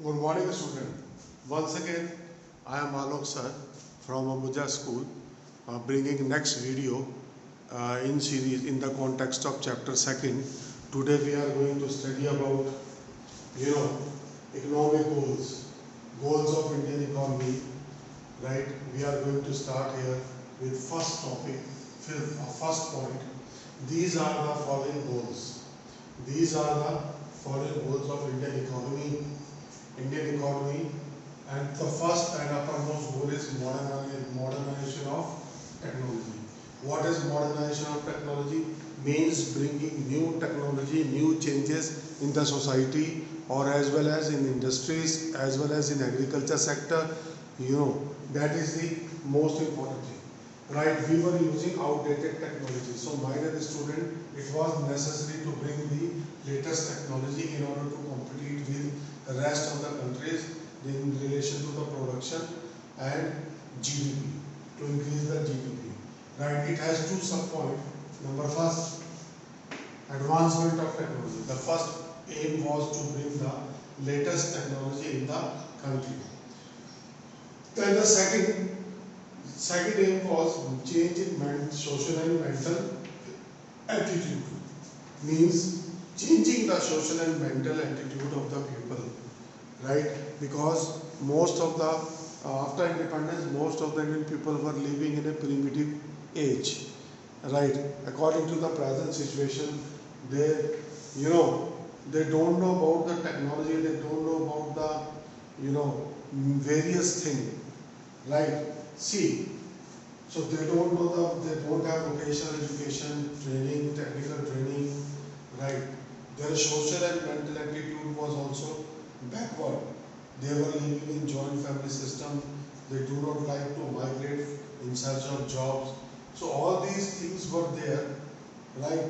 Good morning, student. Once again, I am Alok sir from Abuja School, bringing next video in series in the context of chapter second. Today we are going to study about you know economic goals of Indian economy. Right? We are going to start here with first topic, first point. These are the following goals. These are the following goals of Indian economy. Indian economy, and the first and uppermost goal is modernization of technology. What is modernization of technology? Means bringing new technology, new changes in the society, or as well as in industries, as well as in agriculture sector. That is the most important thing. Right, we were using outdated technology. So my dear student, it was necessary to bring the latest technology in order to compete with the rest of the countries in relation to the production and GDP, to increase the GDP. Right, it has two sub-points. Number first, advancement of technology. The first aim was to bring the latest technology in the country. Then the second aim was change in social and mental attitude. Means changing the social and mental attitude of the people, right? Because most of the after independence, most of the Indian people were living in a primitive age, right? According to the present situation, they you know they don't know about the technology, they don't know about the various things, right? See, so they don't have vocational education, training, technical training, right? Their social and mental attitude was also backward. They were living in joint family system. They do not like to migrate in search of jobs. So all these things were there, right?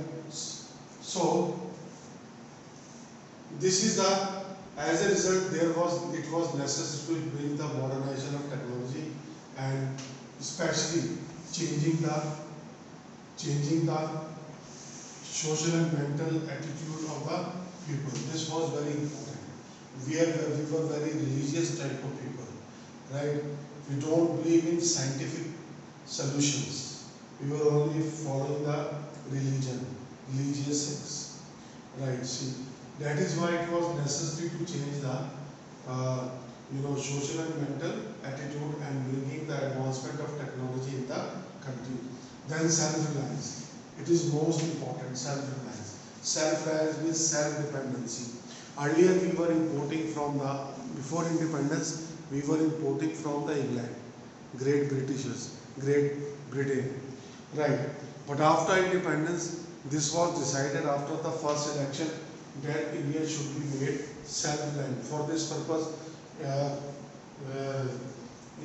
So this is the as a result it was necessary to bring the modernization of technology and especially changing the changing the social and mental attitude of the people. This was very important. We were very religious type of people, right? We don't believe in scientific solutions. We were only following the religious things, right? See, that is why it was necessary to change the social and mental attitude and bringing the advancement of technology in the country. Then self-reliance. It is most important, self-reliance. Self-reliance means self-dependency. Earlier we were importing from before independence, we were importing from the England, Great Britishers, Great Britain, right? But after independence, this was decided after the first election that India should be made self-reliant. For this purpose, uh, uh,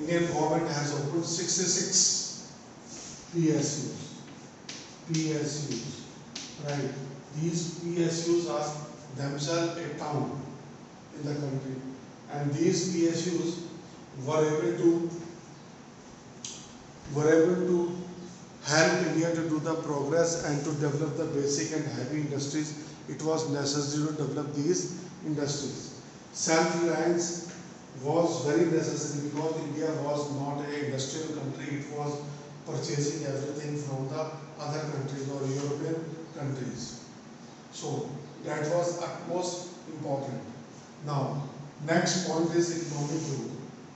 Indian government has opened 66 PSUs. PSUs, right? These PSUs are themselves a town in the country, and these PSUs were able to help India to do the progress and to develop the basic and heavy industries. It was necessary to develop these industries. Self-reliance was very necessary because India was not an industrial country. It was purchasing everything from the other countries or European countries. So that was utmost important. Now, next point is economic growth.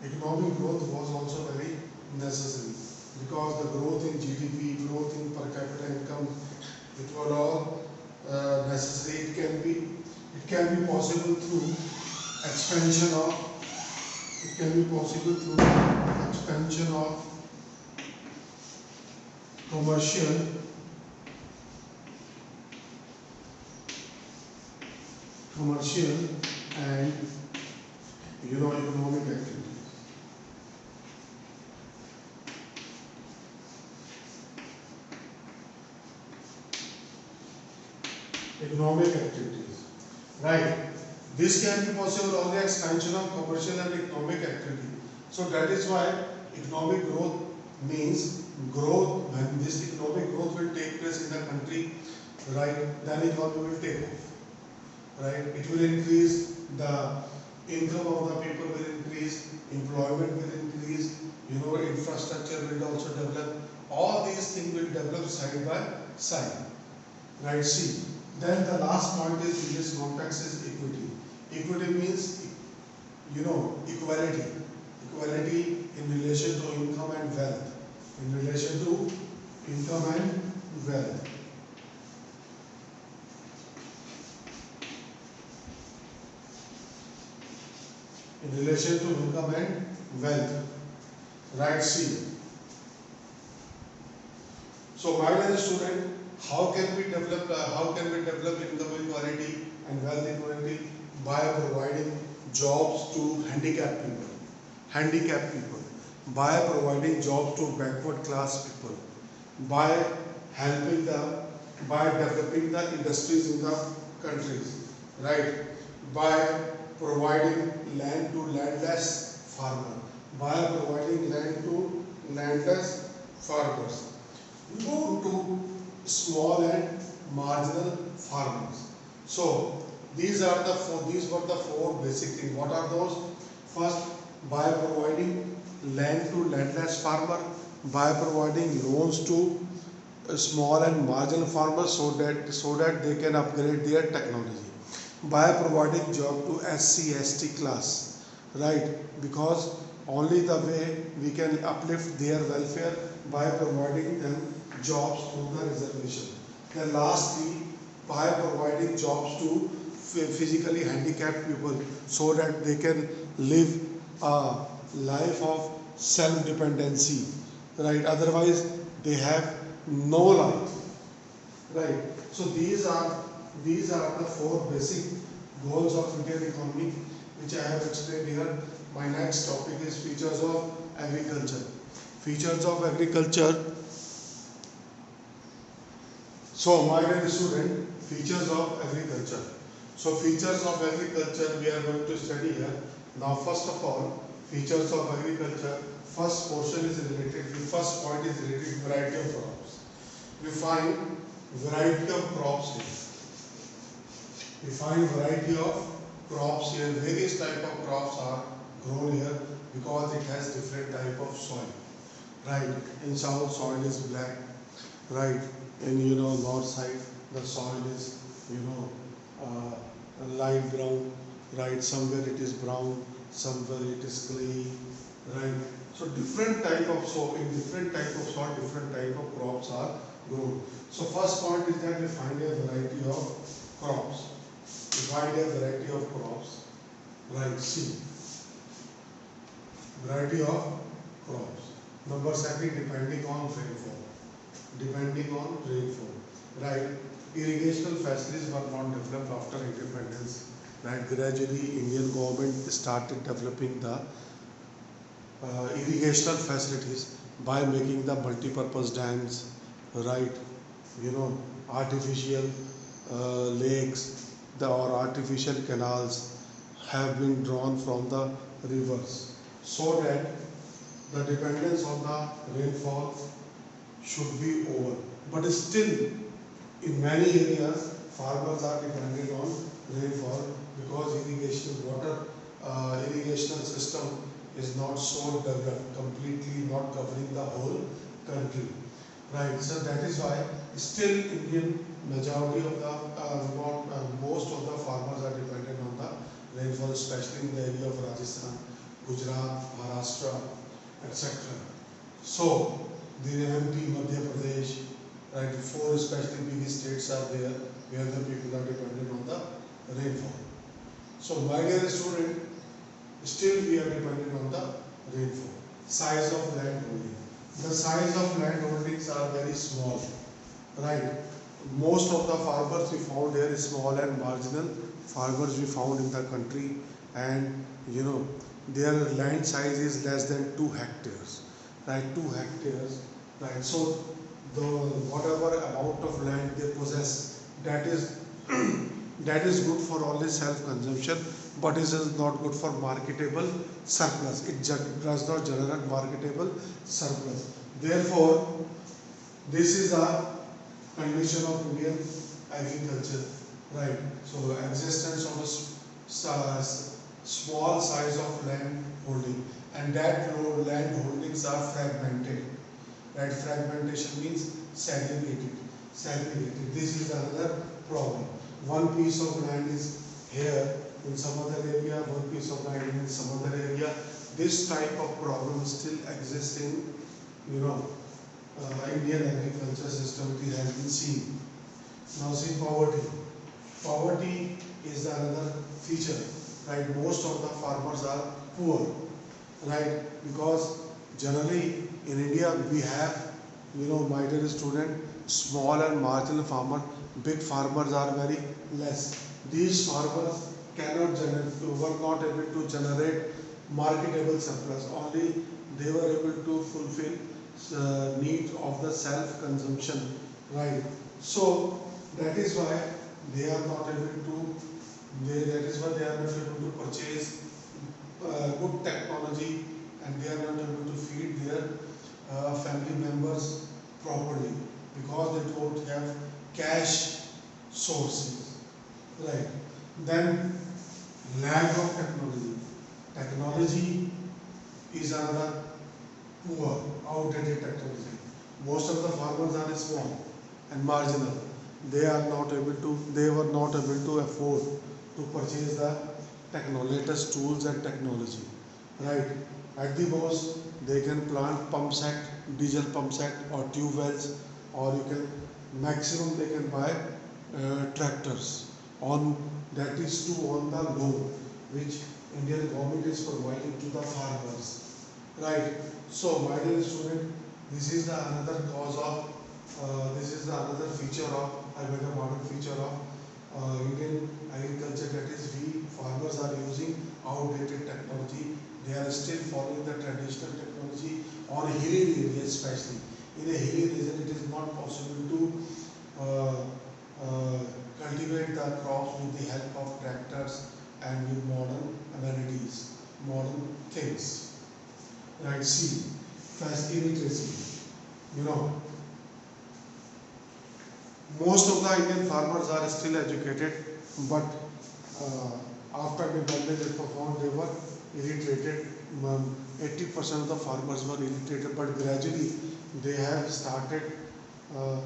Economic growth was also very necessary because the growth in GDP, growth in per capita income, it were all necessary. It can be possible through expansion of it can be possible through expansion of commercial and economic activities. Economic activities, right? This can be possible only expansion of commercial and economic activity. So that is why economic growth means growth. When this economic growth will take place in the country, right, then economy will take off, right? It will increase the income of the people will increase, employment will increase, infrastructure will also develop. All these things will develop side by side. Right, see. Then the last point is in this context is equity. Equity means, equality. Equality in relation to income and wealth. In relation to income and wealth. In relation to income and wealth. Right, see. So my dear student, how can we develop income equality and wealth equality? By providing jobs to handicapped people, by providing jobs to backward class people, by helping them, by developing the industries in the countries, right? By providing land to landless farmer, by providing land to landless farmers, to small and marginal farmers. So these were the four basic things. What are those? First, by providing land to landless farmer, by providing loans to small and marginal farmers so that they can upgrade their technology, by providing job to SC/ST class, right? Because only the way we can uplift their welfare by providing them jobs through the reservation. Then lastly, by providing jobs to physically handicapped people so that they can live a life of self-dependency, right? Otherwise, they have no life, right? So these are the four basic goals of Indian economy, which I have explained here. My next topic is features of agriculture. Features of agriculture. So, my dear student, features of agriculture. So, features of agriculture we are going to study here. Now, first of all, features of agriculture. First portion is related. The first point is related to variety of crops. We find variety of crops here. We find variety of crops here. Various type of crops are grown here because it has different type of soil. Right. In south, soil is black. Right. In north side, the soil is light brown. Right. Somewhere it is brown. Somewhere it is clay. Right. So different type of soil, in different type of soil, different type of crops are grown. So first point is that we find a variety of crops. We find a variety of crops. Right. See. Variety of crops. Number second, depending on rainfall. Depending on rainfall. Right. Irrigational facilities were not developed after independence. Right. Gradually, Indian government started developing the irrigational facilities by making the multi-purpose dams, right? Artificial lakes, or artificial canals have been drawn from the rivers, so that the dependence on the rainfall should be over. But still, in many areas, farmers are dependent on rainfall because irrigational system is not so developed, completely not covering the whole country. Right, so that is why still Indian majority of the most of the farmers are dependent on the rainfall, especially in the area of Rajasthan, Gujarat, Maharashtra, etc. So the MP, Madhya Pradesh, right, four especially big states are there where the people are dependent on the rainfall. So my dear student, still we are dependent on the rainfall. Size of land holding. The size of land holdings are very small, right? Most of the farmers we found here is small and marginal farmers we found in the country, and their land size is less than 2 hectares, right? 2 hectares, right? So the whatever amount of land they possess, that is that is good for only self-consumption, but it is not good for marketable surplus. It does not generate marketable surplus. Therefore, this is a condition of Indian agriculture, right? So, existence of small size of land holding, and that land holdings are fragmented. Right? Fragmentation means segregated. Segregated. This is another problem. One piece of land is here in some other area, one piece of land in some other area. This type of problem still exists in, you know, Indian agriculture system. It has been seen. Now see poverty. Poverty is another feature, right? Most of the farmers are poor, right? Because generally in India we have, you know, my dear student, small and marginal farmer, big farmers are very less. These farmers cannot generate, were not able to generate marketable surplus. Only they were able to fulfill needs of the self-consumption, right? So that is why they are not able to. That is why they are not able to purchase good technology, and they are not able to feed their family members properly because they don't have cash sources, right? Then lack of technology. Technology is another poor, outdated technology. Most of the farmers are small and marginal. They are not able to. They were not able to afford to purchase the latest tools and technology. Right. At the most, they can plant pump set, diesel pump set, or tube wells, or you can maximum they can buy tractors. On that is too on the loan, which Indian government is providing to the farmers. Right. So, my dear student, this is the another cause of this is the another feature of I better modern feature of Indian agriculture, that is we farmers are using outdated technology. They are still following the traditional technology on hilly areas especially. In a hilly region it is not possible to uh, uh, cultivate the crops with the help of tractors and with modern amenities, modern things. Right, see, first illiteracy. You know, most of the Indian farmers are still educated, but after independence it was found they were illiterate. 80% of the farmers were illiterate, but gradually they have started uh,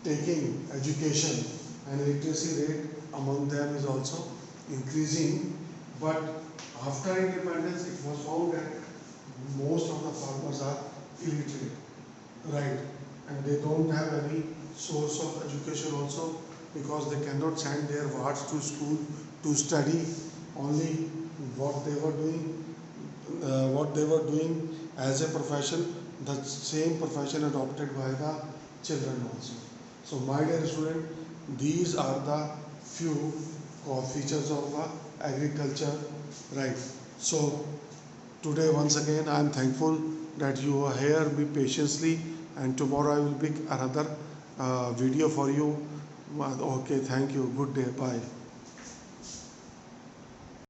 taking education, and literacy rate among them is also increasing. But after independence it was found that most of the farmers are illiterate, right? And they don't have any source of education also, because they cannot send their wards to school to study. Only what they were doing as a profession, the same profession adopted by the children also. So my dear student, these are the few features of the agriculture, right? So today once again I am thankful that you are here, be patiently, and tomorrow I will pick another video for you. Okay, thank you, good day, bye.